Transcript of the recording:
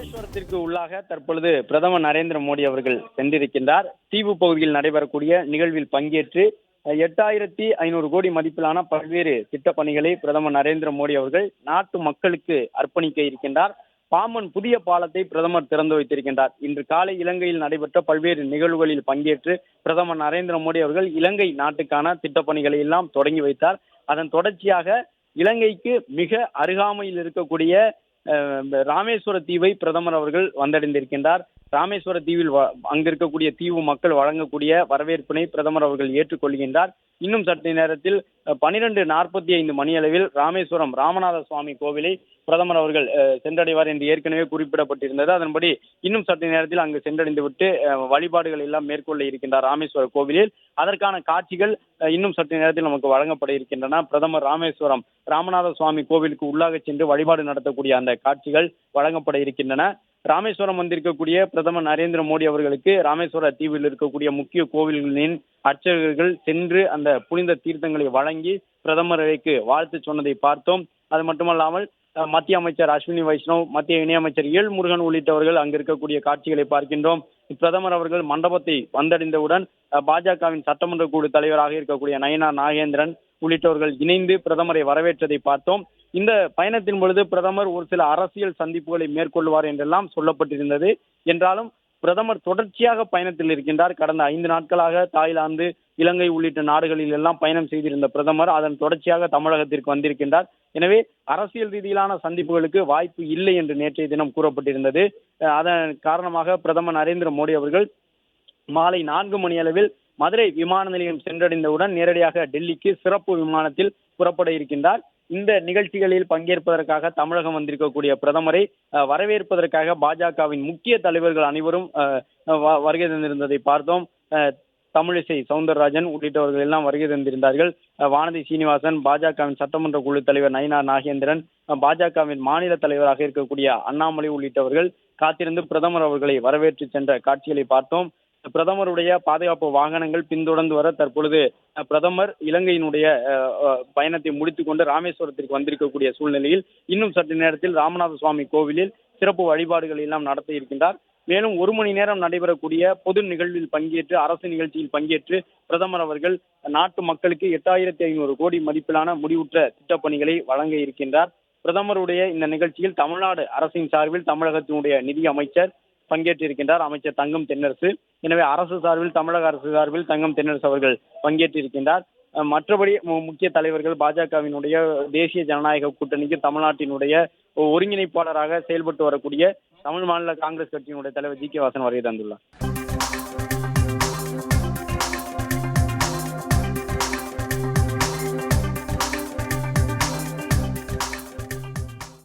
ராமேஸ்வரத்திற்கு உள்ளாக தற்பொழுது பிரதமர் நரேந்திர மோடி அவர்கள் சென்றிருக்கின்றார். தீவு பகுதியில் நடைபெறக்கூடிய நிகழ்வில் பங்கேற்று 8500 கோடி மதிப்பிலான பல்வேறு திட்டப் பணிகளை பிரதமர் நரேந்திர மோடி அவர்கள் நாட்டு மக்களுக்கு அர்ப்பணிக்க இருக்கின்றார். பாம்பன் புதிய பாலத்தை பிரதமர் திறந்து வைத்திருக்கின்றார். இன்று காலை இலங்கையில் நடைபெற்ற பல்வேறு நிகழ்வுகளில் பங்கேற்று பிரதமர் நரேந்திர மோடி அவர்கள் இலங்கை நாட்டுக்கான திட்டப் பணிகளை எல்லாம் தொடங்கி வைத்தார். அதன் தொடர்ச்சியாக இலங்கைக்கு மிக அருகாமையில் இருக்கக்கூடிய ராமேஸ்வர தீவை பிரதமர் அவர்கள் வந்தடைந்திருக்கின்றார். ராமேஸ்வர தீவில் அங்க இருக்கக்கூடிய தீவு மக்கள் வழங்கக்கூடிய வரவேற்பினை பிரதமர் அவர்கள் ஏற்றுக்கொள்கின்றார். இன்னும் சற்று நேரத்தில் 12:45 மணியளவில் ராமேஸ்வரம் ராமநாத சுவாமி கோவிலை பிரதமர் அவர்கள் சென்றடைவார் என்று ஏற்கனவே குறிப்பிடப்பட்டிருந்தது. அதன்படி இன்னும் சற்று நேரத்தில் அங்கு சென்றடைந்து விட்டு வழிபாடுகள் எல்லாம் மேற்கொள்ள இருக்கின்றார் ராமேஸ்வர கோவிலில். அதற்கான காட்சிகள் இன்னும் சற்று நேரத்தில் நமக்கு வழங்கப்பட இருக்கின்றன. பிரதமர் ராமேஸ்வரம் ராமநாத சுவாமி கோவிலுக்கு உள்ளாக சென்று வழிபாடு நடத்தக்கூடிய அந்த காட்சிகள் வழங்கப்பட இருக்கின்றன. ராமேஸ்வரம் வந்திருக்கக்கூடிய பிரதமர் நரேந்திர மோடி அவர்களுக்கு ராமேஸ்வர தீவில் இருக்கக்கூடிய முக்கிய கோவில்களின் அர்ச்சகர்கள் சென்று அந்த புனித தீர்த்தங்களை வழங்கி பிரதமருக்கு வாழ்த்து சொன்னதை பார்த்தோம். அது மட்டுமல்லாமல் மத்திய அமைச்சர் அஸ்வினி வைஷ்ணவ், மத்திய இணையமைச்சர் எல் முருகன் உள்ளிட்டவர்கள் அங்கு இருக்கக்கூடிய காட்சிகளை பார்க்கின்றோம். பிரதமர் அவர்கள் மண்டபத்தை வந்தடைந்தவுடன் பாஜகவின் சட்டமன்ற குழு தலைவராக இருக்கக்கூடிய நயினார் நாகேந்திரன் உள்ளிட்டவர்கள் இணைந்து பிரதமரை வரவேற்றதை பார்த்தோம். இந்த பயணத்தின் பொழுது பிரதமர் ஒரு சில அரசியல் சந்திப்புகளை மேற்கொள்வார் என்றெல்லாம் சொல்லப்பட்டிருந்தது. என்றாலும் பிரதமர் தொடர்ச்சியாக பயணத்தில் இருக்கின்றார். கடந்த 5 நாட்களாக தாய்லாந்து, இலங்கை உள்ளிட்ட நாடுகளில் எல்லாம் பயணம் செய்திருந்த பிரதமர் அதன் தொடர்ச்சியாக தமிழகத்திற்கு வந்திருக்கின்றார். எனவே அரசியல் ரீதியிலான சந்திப்புகளுக்கு வாய்ப்பு இல்லை என்று நேற்றைய தினம் கூறப்பட்டிருந்தது. அதன் காரணமாக பிரதமர் நரேந்திர மோடி அவர்கள் மாலை 4 மணி அளவில் மதுரை விமான நிலையம் சென்றடைந்தவுடன் நேரடியாக டெல்லிக்கு சிறப்பு விமானத்தில் புறப்பட இருக்கின்றார். இந்த நிகழ்ச்சிகளில் பங்கேற்பதற்காக தமிழகம் வந்திருக்கக்கூடிய பிரதமரை வரவேற்பதற்காக பாஜகவின் முக்கிய தலைவர்கள் அனைவரும் வருகை தந்திருந்ததை பார்த்தோம். தமிழிசை சவுந்தரராஜன் உள்ளிட்டவர்கள் எல்லாம் வருகை தந்திருந்தார்கள். வானதி சீனிவாசன், பாஜகவின் சட்டமன்ற குழு தலைவர் நயினார் நாகேந்திரன், பாஜகவின் மாநில தலைவராக இருக்கக்கூடிய அண்ணாமலை உள்ளிட்டவர்கள் காத்திருந்து பிரதமர் அவர்களை வரவேற்று சென்ற காட்சிகளை பார்த்தோம். பிரதமருடைய பாதுகாப்பு வாகனங்கள் பின்தொடர்ந்து வர தற்பொழுது பிரதமர் இலங்கையினுடைய பயணத்தை முடித்துக் கொண்டு ராமேஸ்வரத்திற்கு வந்திருக்கக்கூடிய சூழ்நிலையில் இன்னும் சற்று நேரத்தில் ராமநாத சுவாமி கோவிலில் சிறப்பு வழிபாடுகள் எல்லாம் நடத்த இருக்கின்றார். மேலும் 1 மணி நேரம் நடைபெறக்கூடிய பொது நிகழ்வில் பங்கேற்று அரசு நிகழ்ச்சியில் பங்கேற்று பிரதமர் அவர்கள் நாட்டு மக்களுக்கு 8500 கோடி மதிப்பிலான முடிவுற்ற திட்டப்பணிகளை வழங்க இருக்கின்றார். பிரதமருடைய இந்த நிகழ்ச்சியில் தமிழ்நாடு அரசின் சார்பில் தமிழகத்தினுடைய நிதி அமைச்சர் பங்கேற்றிருக்கின்றார், அமைச்சர் தங்கம் தென்னரசு. எனவே அரசு சார்பில், தமிழக அரசு சார்பில் தங்கம் தென்னரசு அவர்கள் பங்கேற்றிருக்கின்றார். மற்றபடி முக்கிய தலைவர்கள் பாஜகவினுடைய தேசிய ஜனநாயக கூட்டணிக்கு தமிழ்நாட்டினுடைய ஒருங்கிணைப்பாளராக செயல்பட்டு வரக்கூடிய தமிழ் மாநில காங்கிரஸ் கட்சியினுடைய தலைவர் ஜி கே வாசன் வருகை தந்துள்ளார்.